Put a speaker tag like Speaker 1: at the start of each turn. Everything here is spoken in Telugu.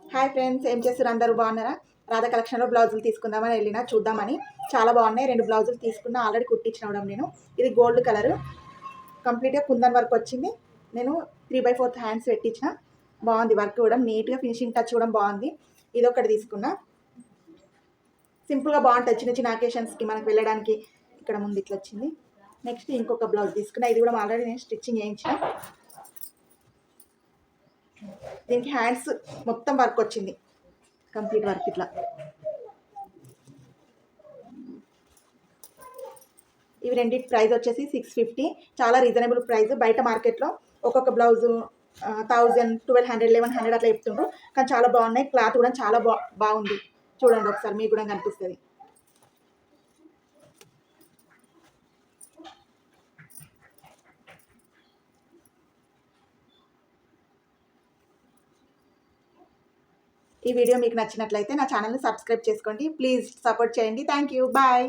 Speaker 1: హాయ్ ఫ్రెండ్స్, ఏం చేస్తారు? అందరూ బాగున్నారా? రాధా కలెక్షన్లో బ్లౌజులు తీసుకుందామని వెళ్ళినా చూద్దామని. చాలా బాగున్నాయి. 2 బ్లౌజులు తీసుకున్నా, ఆల్రెడీ కుట్టించినవడం నేను. ఇది గోల్డ్ కలర్, కంప్లీట్గా కుందన్ వర్క్ వచ్చింది. నేను 3/4 హ్యాండ్స్ పెట్టించిన. బాగుంది వర్క్ కూడా, నీట్గా ఫినిషింగ్ టచ్ కూడా బాగుంది. ఇది ఒకటి తీసుకున్నా. సింపుల్గా బాగుంటుంది చిన్న చిన్న అకేషన్స్కి మనకు వెళ్ళడానికి. ఇక్కడ ముందు ఇట్లా వచ్చింది. నెక్స్ట్ ఇంకొక బ్లౌజ్ తీసుకున్నా. ఇది కూడా ఆల్రెడీ నేను స్టిచ్చింగ్ చేయించిన. దీనికి హ్యాండ్స్ మొత్తం వర్క్ వచ్చింది, కంప్లీట్ వర్క్ ఇట్లా. ఇవి రెండింటి ప్రైస్ వచ్చేసి 650. చాలా రీజనబుల్ ప్రైస్. బయట మార్కెట్లో ఒక్కొక్క బ్లౌజు 1000, 1200, 1100 అట్లా చెప్తుండ్రు. కానీ చాలా బాగున్నాయి. క్లాత్ కూడా చాలా బాగుంది. చూడండి ఒకసారి, మీకు కూడా కనిపిస్తుంది. ఈ వీడియో మీకు నచ్చినట్లయితే నా ఛానల్ని సబ్స్క్రైబ్ చేసుకోండి. ప్లీజ్ సపోర్ట్ చేయండి. Thank you. బాయ్.